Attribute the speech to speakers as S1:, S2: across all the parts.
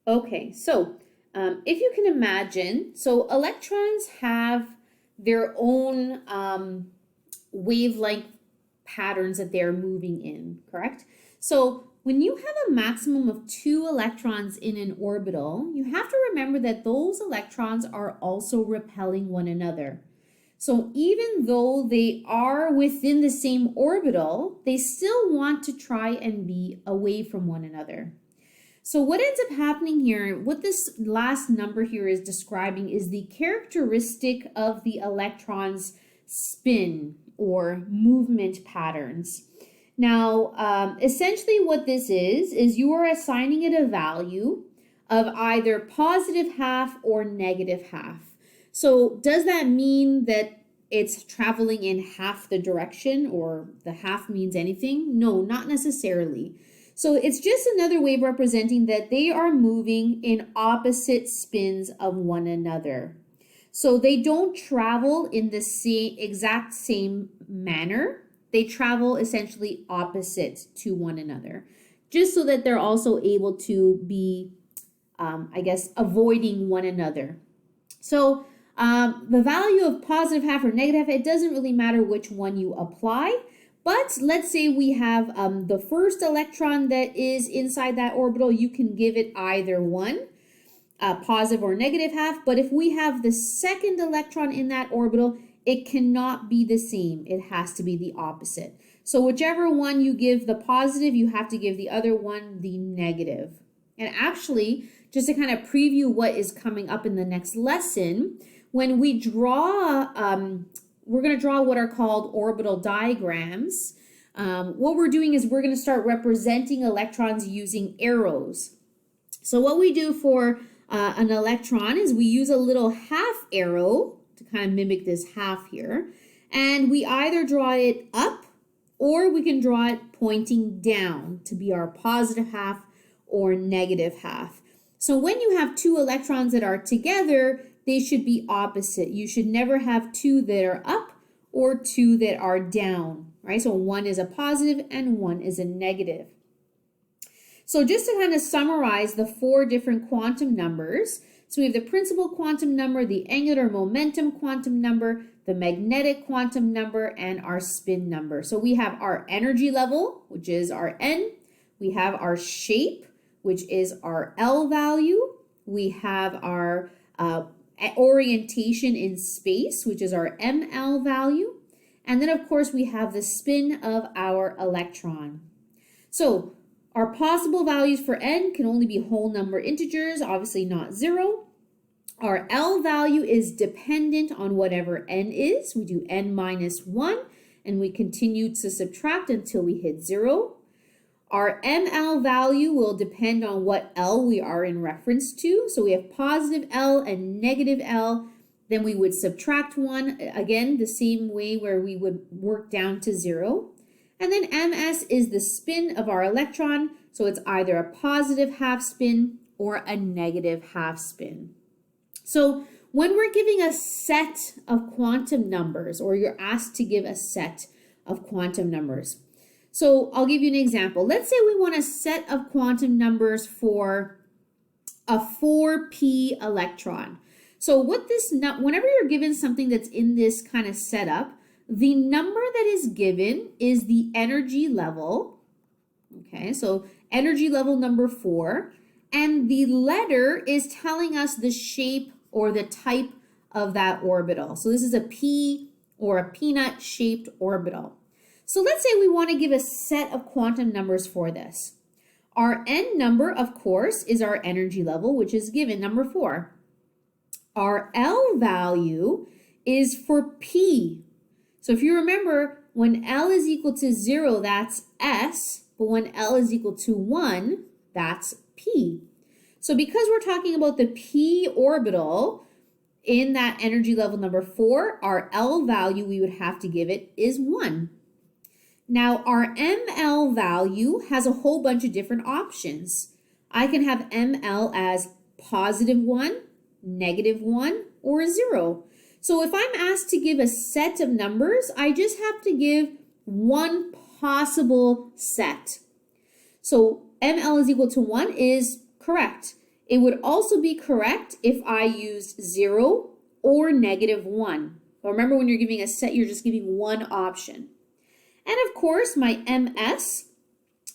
S1: Okay, so if you can imagine, so electrons have their own wavelength patterns that they're moving in, correct? So when you have a maximum of 2 electrons in an orbital, you have to remember that those electrons are also repelling one another. So even though they are within the same orbital, they still want to try and be away from one another. So what ends up happening here, what this last number here is describing is the characteristic of the electron's spin or movement patterns. Now, essentially what this is you are assigning it a value of either positive half or negative half. So does that mean that it's traveling in half the direction, or the half means anything? No, not necessarily. So it's just another way of representing that they are moving in opposite spins of one another. So they don't travel in the exact same manner. They travel essentially opposite to one another, just so that they're also able to be, avoiding one another. So the value of positive half or negative half, it doesn't really matter which one you apply. But let's say we have the first electron that is inside that orbital, you can give it either one, positive or negative half. But if we have the second electron in that orbital, it cannot be the same. It has to be the opposite. So whichever one you give the positive, you have to give the other one the negative. And actually, just to kind of preview what is coming up in the next lesson, when we draw, we're going to draw what are called orbital diagrams. What we're doing is we're going to start representing electrons using arrows. So what we do for an electron is we use a little half arrow to kind of mimic this half here. And we either draw it up or we can draw it pointing down to be our positive half or negative half. So when you have 2 electrons that are together, they should be opposite. You should never have 2 that are up or 2 that are down, right? So one is a positive and one is a negative. So just to kind of summarize the 4 different quantum numbers, so we have the principal quantum number, the angular momentum quantum number, the magnetic quantum number, and our spin number. So we have our energy level, which is our N. We have our shape, which is our L value. We have our orientation in space, which is our ML value. And then, of course, we have the spin of our electron. So our possible values for N can only be whole number integers, obviously not 0. Our L value is dependent on whatever N is. We do N minus 1, and we continue to subtract until we hit 0. Our ML value will depend on what L we are in reference to. So we have positive L and negative L. Then we would subtract 1, again, the same way where we would work down to 0. And then MS is the spin of our electron. So it's either a positive half spin or a negative half spin. So when we're giving a set of quantum numbers, or you're asked to give a set of quantum numbers, so I'll give you an example. Let's say we want a set of quantum numbers for a 4p electron. So whenever you're given something that's in this kind of setup, the number that is given is the energy level. Okay, so energy level number 4. And the letter is telling us the shape or the type of that orbital. So this is a P or a peanut shaped orbital. So let's say we want to give a set of quantum numbers for this. Our N number, of course, is our energy level, which is given number 4. Our L value is for P. So if you remember, when L is equal to 0, that's S, but when L is equal to 1, that's P. So because we're talking about the P orbital in that energy level number 4, our L value we would have to give it is 1. Now, our ML value has a whole bunch of different options. I can have ML as positive 1, negative 1, or 0. So if I'm asked to give a set of numbers, I just have to give one possible set. So ML is equal to 1 is correct. It would also be correct if I used 0 or -1. But remember, when you're giving a set, you're just giving one option. And of course, my MS,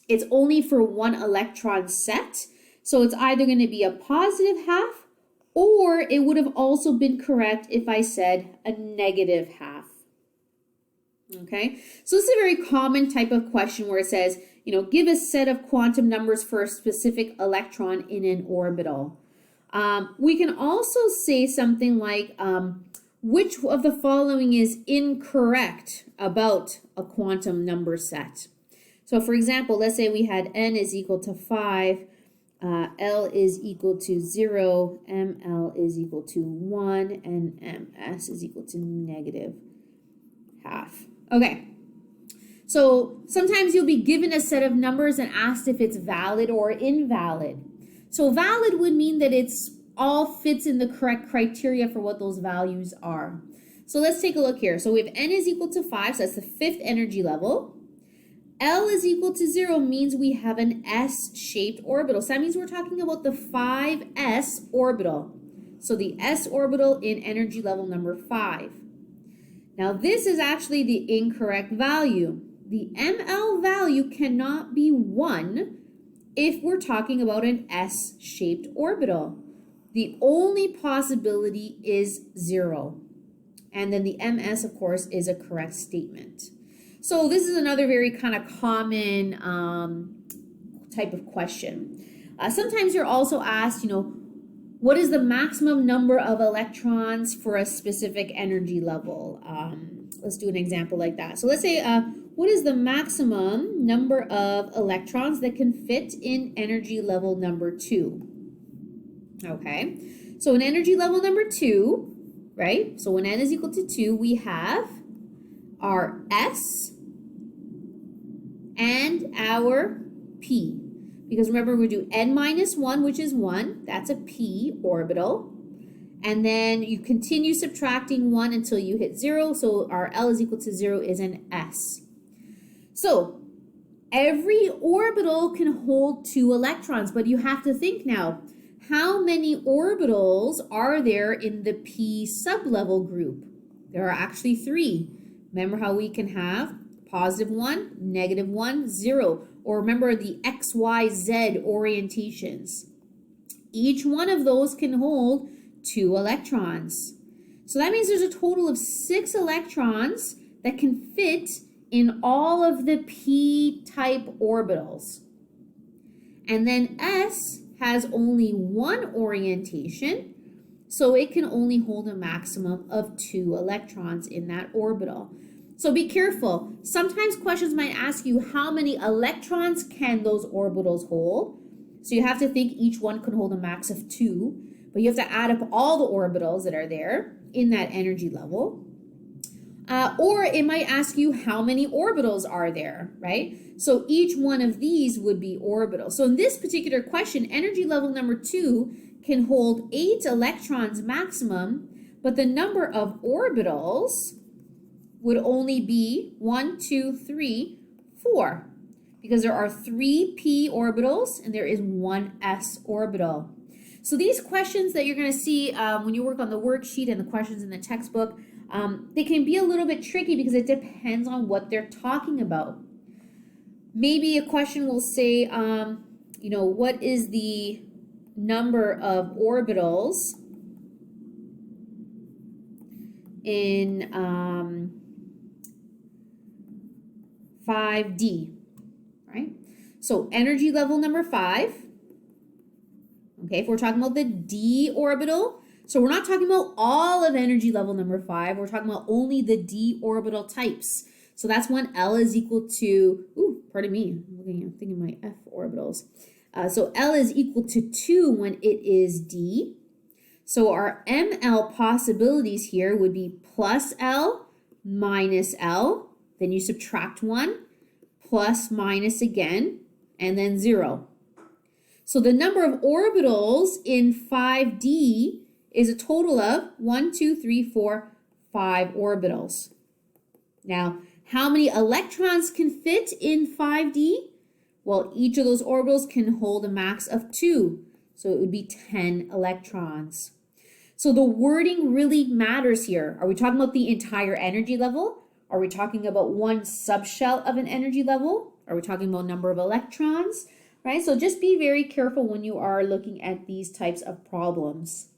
S1: it's only for one electron set. So it's either going to be a positive half, or it would have also been correct if I said a negative half. Okay, so this is a very common type of question where it says, give a set of quantum numbers for a specific electron in an orbital. We can also say something like, which of the following is incorrect about a quantum number set? So for example, let's say we had n is equal to 5, L is equal to 0, ML is equal to 1, and MS is equal to -half. Okay, so sometimes you'll be given a set of numbers and asked if it's valid or invalid. So valid would mean that it's all fits in the correct criteria for what those values are. So let's take a look here. So we have n is equal to 5, so that's the 5th energy level. L is equal to 0 means we have an S-shaped orbital. So that means we're talking about the 5s orbital. So the s orbital in energy level number 5. Now this is actually the incorrect value. The ML value cannot be 1 if we're talking about an S-shaped orbital. The only possibility is 0. And then the MS, of course, is a correct statement. So this is another very kind of common type of question. Sometimes you're also asked, what is the maximum number of electrons for a specific energy level? Let's do an example like that. So let's say, what is the maximum number of electrons that can fit in energy level number 2? Okay, so in energy level number 2, right? So when n is equal to 2, we have our S and our P. Because remember, we do n minus 1, which is 1. That's a p orbital. And then you continue subtracting 1 until you hit 0. So our L is equal to 0 is an S. So every orbital can hold 2 electrons. But you have to think now, how many orbitals are there in the p sublevel group? There are actually 3. Remember how we can have +1, -1, 0. Or remember the X, Y, Z orientations. Each one of those can hold 2 electrons. So that means there's a total of 6 electrons that can fit in all of the p-type orbitals. And then S has only 1 orientation, so it can only hold a maximum of 2 electrons in that orbital. So be careful. Sometimes questions might ask you how many electrons can those orbitals hold. So you have to think each one can hold a max of 2, but you have to add up all the orbitals that are there in that energy level. Or it might ask you how many orbitals are there, right? So each one of these would be orbital. So in this particular question, energy level number 2 can hold 8 electrons maximum, but the number of orbitals would only be 1, 2, 3, 4, because there are 3 p orbitals and there is 1 s orbital. So these questions that you're going to see when you work on the worksheet and the questions in the textbook, they can be a little bit tricky because it depends on what they're talking about. Maybe a question will say, what is the number of orbitals in 5D, right? So energy level number 5, okay, if we're talking about the d orbital, so we're not talking about all of energy level number 5, we're talking about only the d orbital types. So that's when L is equal to, pardon me, I'm thinking my F orbitals. So L is equal to 2 when it is D. So our ML possibilities here would be plus L minus L. Then you subtract 1, plus minus again, and then 0. So the number of orbitals in 5D is a total of 1, 2, 3, 4, 5 orbitals. Now, how many electrons can fit in 5D? Well, each of those orbitals can hold a max of 2. So it would be 10 electrons. So the wording really matters here. Are we talking about the entire energy level? Are we talking about one subshell of an energy level? Are we talking about number of electrons? Right? So just be very careful when you are looking at these types of problems.